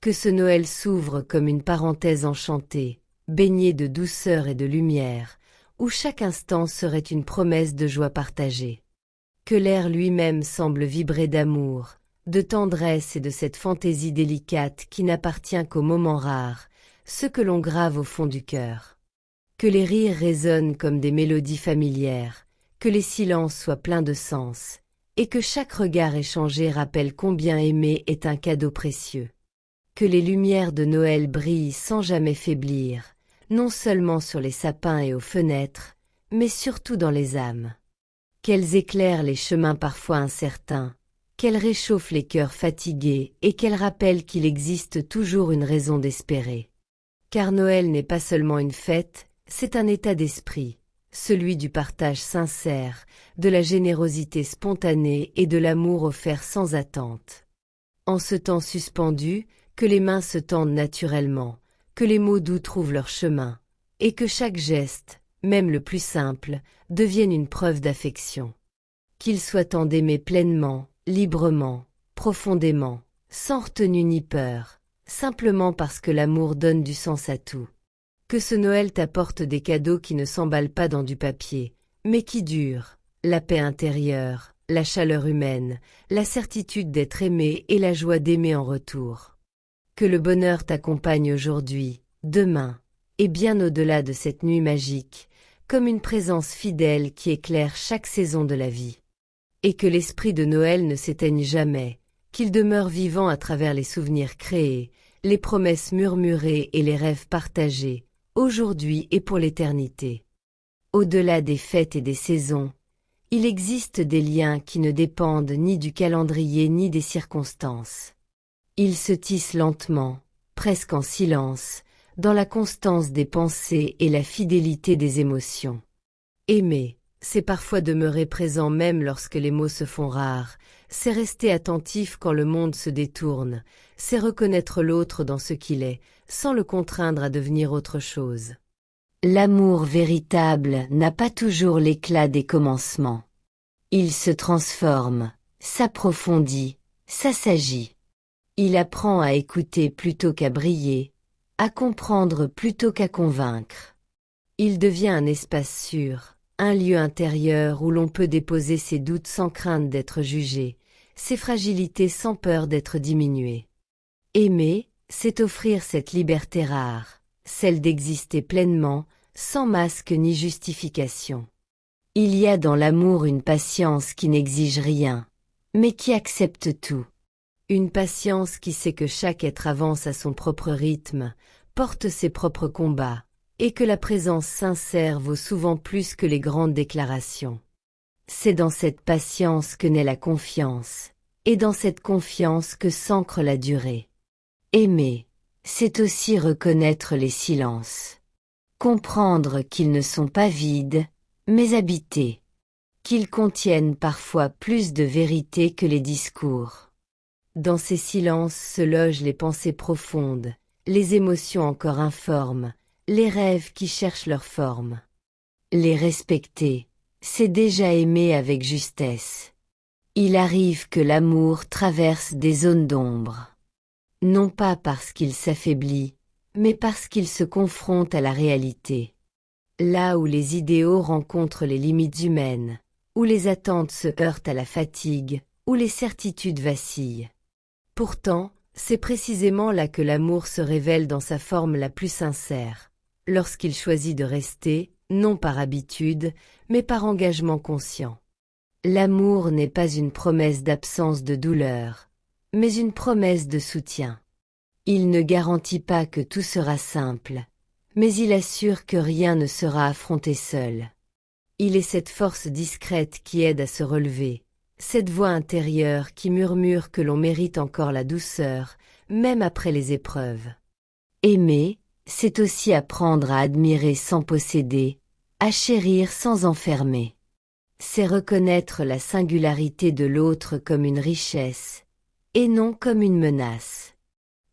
Que ce Noël s'ouvre comme une parenthèse enchantée, baignée de douceur et de lumière, où chaque instant serait une promesse de joie partagée. Que l'air lui-même semble vibrer d'amour, de tendresse et de cette fantaisie délicate qui n'appartient qu'aux moments rares, ceux que l'on grave au fond du cœur. Que les rires résonnent comme des mélodies familières, que les silences soient pleins de sens, et que chaque regard échangé rappelle combien aimer est un cadeau précieux. Que les lumières de Noël brillent sans jamais faiblir, non seulement sur les sapins et aux fenêtres, mais surtout dans les âmes. Qu'elles éclairent les chemins parfois incertains, qu'elles réchauffent les cœurs fatigués et qu'elles rappellent qu'il existe toujours une raison d'espérer. Car Noël n'est pas seulement une fête, c'est un état d'esprit, celui du partage sincère, de la générosité spontanée et de l'amour offert sans attente. En ce temps suspendu, que les mains se tendent naturellement, que les mots doux trouvent leur chemin, et que chaque geste, même le plus simple, devienne une preuve d'affection. Qu'il soit temps d'aimer pleinement, librement, profondément, sans retenue ni peur, simplement parce que l'amour donne du sens à tout. Que ce Noël t'apporte des cadeaux qui ne s'emballent pas dans du papier, mais qui durent, la paix intérieure, la chaleur humaine, la certitude d'être aimé et la joie d'aimer en retour. Que le bonheur t'accompagne aujourd'hui, demain, et bien au-delà de cette nuit magique, comme une présence fidèle qui éclaire chaque saison de la vie. Et que l'esprit de Noël ne s'éteigne jamais, qu'il demeure vivant à travers les souvenirs créés, les promesses murmurées et les rêves partagés, aujourd'hui et pour l'éternité. Au-delà des fêtes et des saisons, il existe des liens qui ne dépendent ni du calendrier ni des circonstances. Ils se tissent lentement, presque en silence, dans la constance des pensées et la fidélité des émotions. Aimer, c'est parfois demeurer présent même lorsque les mots se font rares, c'est rester attentif quand le monde se détourne, c'est reconnaître l'autre dans ce qu'il est, sans le contraindre à devenir autre chose. L'amour véritable n'a pas toujours l'éclat des commencements. Il se transforme, s'approfondit, s'assagit. Il apprend à écouter plutôt qu'à briller, à comprendre plutôt qu'à convaincre. Il devient un espace sûr, un lieu intérieur où l'on peut déposer ses doutes sans crainte d'être jugé, ses fragilités sans peur d'être diminuées. Aimer, c'est offrir cette liberté rare, celle d'exister pleinement, sans masque ni justification. Il y a dans l'amour une patience qui n'exige rien, mais qui accepte tout. Une patience qui sait que chaque être avance à son propre rythme, porte ses propres combats, et que la présence sincère vaut souvent plus que les grandes déclarations. C'est dans cette patience que naît la confiance, et dans cette confiance que s'ancre la durée. Aimer, c'est aussi reconnaître les silences. Comprendre qu'ils ne sont pas vides, mais habités. Qu'ils contiennent parfois plus de vérité que les discours. Dans ces silences se logent les pensées profondes, les émotions encore informes, les rêves qui cherchent leur forme. Les respecter, c'est déjà aimer avec justesse. Il arrive que l'amour traverse des zones d'ombre. Non pas parce qu'il s'affaiblit, mais parce qu'il se confronte à la réalité. Là où les idéaux rencontrent les limites humaines, où les attentes se heurtent à la fatigue, où les certitudes vacillent. Pourtant, c'est précisément là que l'amour se révèle dans sa forme la plus sincère, lorsqu'il choisit de rester, non par habitude, mais par engagement conscient. L'amour n'est pas une promesse d'absence de douleur, mais une promesse de soutien. Il ne garantit pas que tout sera simple, mais il assure que rien ne sera affronté seul. Il est cette force discrète qui aide à se relever, cette voix intérieure qui murmure que l'on mérite encore la douceur, même après les épreuves. Aimer, c'est aussi apprendre à admirer sans posséder, à chérir sans enfermer. C'est reconnaître la singularité de l'autre comme une richesse, et non comme une menace.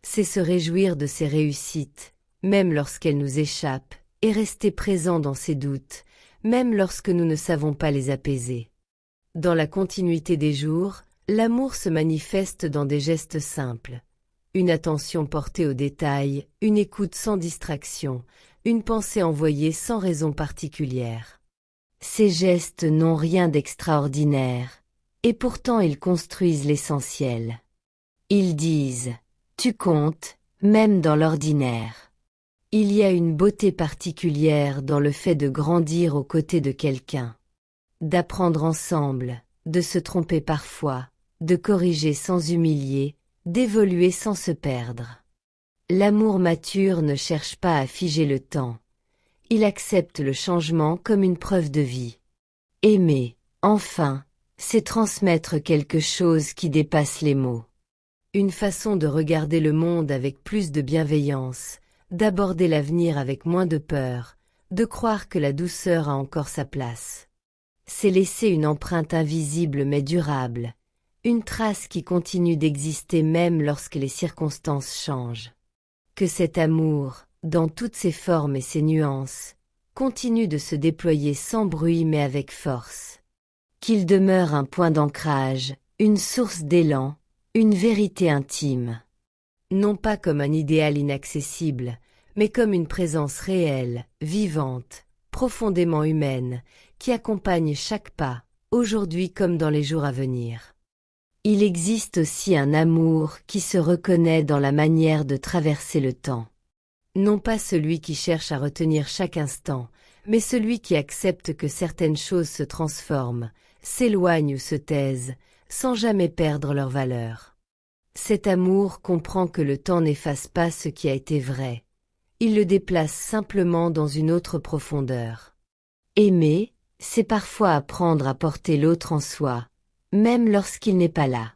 C'est se réjouir de ses réussites, même lorsqu'elles nous échappent, et rester présent dans ses doutes, même lorsque nous ne savons pas les apaiser. Dans la continuité des jours, l'amour se manifeste dans des gestes simples. une attention portée aux détails, une écoute sans distraction, une pensée envoyée sans raison particulière. Ces gestes n'ont rien d'extraordinaire, et pourtant ils construisent l'essentiel. Ils disent « tu comptes, même dans l'ordinaire ». Il y a une beauté particulière dans le fait de grandir aux côtés de quelqu'un, d'apprendre ensemble, de se tromper parfois, de corriger sans humilier, d'évoluer sans se perdre. L'amour mature ne cherche pas à figer le temps. Il accepte le changement comme une preuve de vie. Aimer, enfin, c'est transmettre quelque chose qui dépasse les mots. Une façon de regarder le monde avec plus de bienveillance, d'aborder l'avenir avec moins de peur, de croire que la douceur a encore sa place. C'est laisser une empreinte invisible mais durable, une trace qui continue d'exister même lorsque les circonstances changent. Que cet amour, dans toutes ses formes et ses nuances, continue de se déployer sans bruit mais avec force. Qu'il demeure un point d'ancrage, une source d'élan, une vérité intime. Non pas comme un idéal inaccessible, mais comme une présence réelle, vivante, profondément humaine, qui accompagne chaque pas, aujourd'hui comme dans les jours à venir. Il existe aussi un amour qui se reconnaît dans la manière de traverser le temps. Non pas celui qui cherche à retenir chaque instant, mais celui qui accepte que certaines choses se transforment, s'éloignent ou se taisent, sans jamais perdre leur valeur. Cet amour comprend que le temps n'efface pas ce qui a été vrai. Il le déplace simplement dans une autre profondeur. Aimer, c'est parfois apprendre à porter l'autre en soi, même lorsqu'il n'est pas là.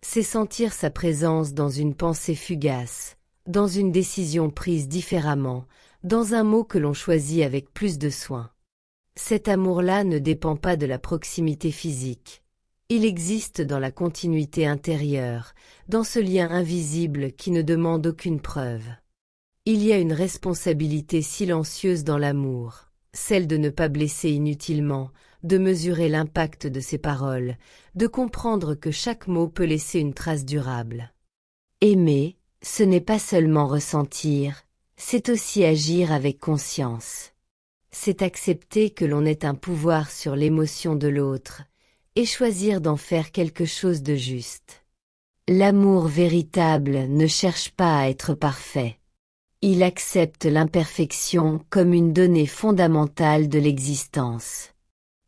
C'est sentir sa présence dans une pensée fugace, dans une décision prise différemment, dans un mot que l'on choisit avec plus de soin. Cet amour-là ne dépend pas de la proximité physique. Il existe dans la continuité intérieure, dans ce lien invisible qui ne demande aucune preuve. Il y a une responsabilité silencieuse dans l'amour, celle de ne pas blesser inutilement, de mesurer l'impact de ses paroles, de comprendre que chaque mot peut laisser une trace durable. Aimer, ce n'est pas seulement ressentir, c'est aussi agir avec conscience. C'est accepter que l'on ait un pouvoir sur l'émotion de l'autre, et choisir d'en faire quelque chose de juste. L'amour véritable ne cherche pas à être parfait. Il accepte l'imperfection comme une donnée fondamentale de l'existence.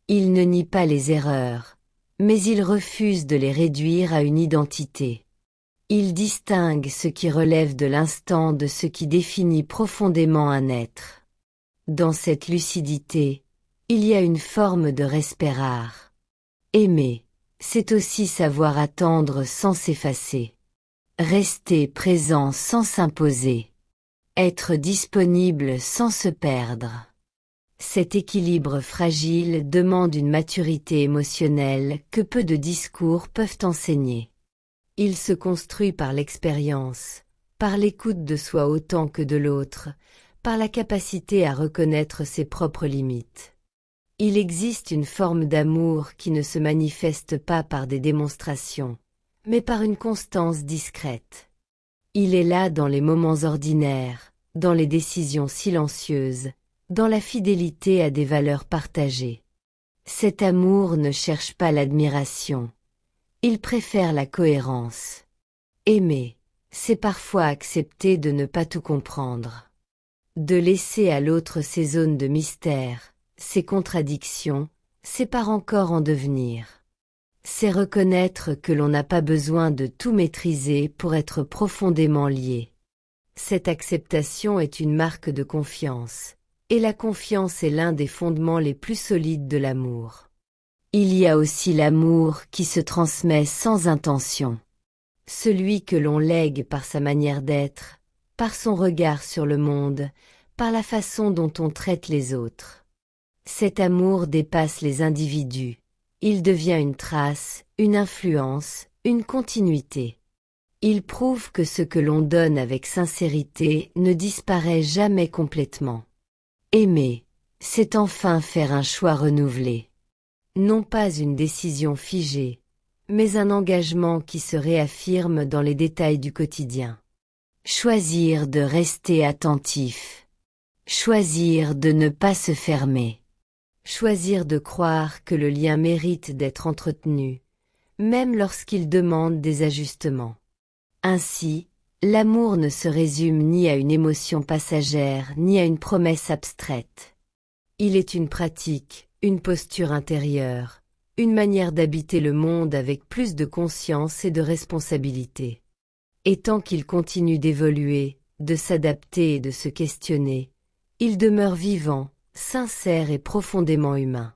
Il ne nie pas les erreurs, mais il refuse de les réduire à une identité. Il distingue ce qui relève de l'instant de ce qui définit profondément un être. Dans cette lucidité, il y a une forme de respect rare. Aimer, c'est aussi savoir attendre sans s'effacer. Rester présent sans s'imposer. Être disponible sans se perdre. Cet équilibre fragile demande une maturité émotionnelle que peu de discours peuvent enseigner. Il se construit par l'expérience, par l'écoute de soi autant que de l'autre, par la capacité à reconnaître ses propres limites. Il existe une forme d'amour qui ne se manifeste pas par des démonstrations, mais par une constance discrète. Il est là dans les moments ordinaires, dans les décisions silencieuses, dans la fidélité à des valeurs partagées. Cet amour ne cherche pas l'admiration. Il préfère la cohérence. Aimer, c'est parfois accepter de ne pas tout comprendre. De laisser à l'autre ses zones de mystère, ses contradictions, ses parts encore en devenir. C'est reconnaître que l'on n'a pas besoin de tout maîtriser pour être profondément lié. Cette acceptation est une marque de confiance, et la confiance est l'un des fondements les plus solides de l'amour. Il y a aussi l'amour qui se transmet sans intention. Celui que l'on lègue par sa manière d'être, par son regard sur le monde, par la façon dont on traite les autres. Cet amour dépasse les individus. Il devient une trace, une influence, une continuité. Il prouve que ce que l'on donne avec sincérité ne disparaît jamais complètement. Aimer, c'est enfin faire un choix renouvelé. Non pas une décision figée, mais un engagement qui se réaffirme dans les détails du quotidien. Choisir de rester attentif. Choisir de ne pas se fermer. Choisir de croire que le lien mérite d'être entretenu, même lorsqu'il demande des ajustements. Ainsi, l'amour ne se résume ni à une émotion passagère ni à une promesse abstraite. Il est une pratique, une posture intérieure, une manière d'habiter le monde avec plus de conscience et de responsabilité. Et tant qu'il continue d'évoluer, de s'adapter et de se questionner, il demeure vivant, sincère et profondément humain.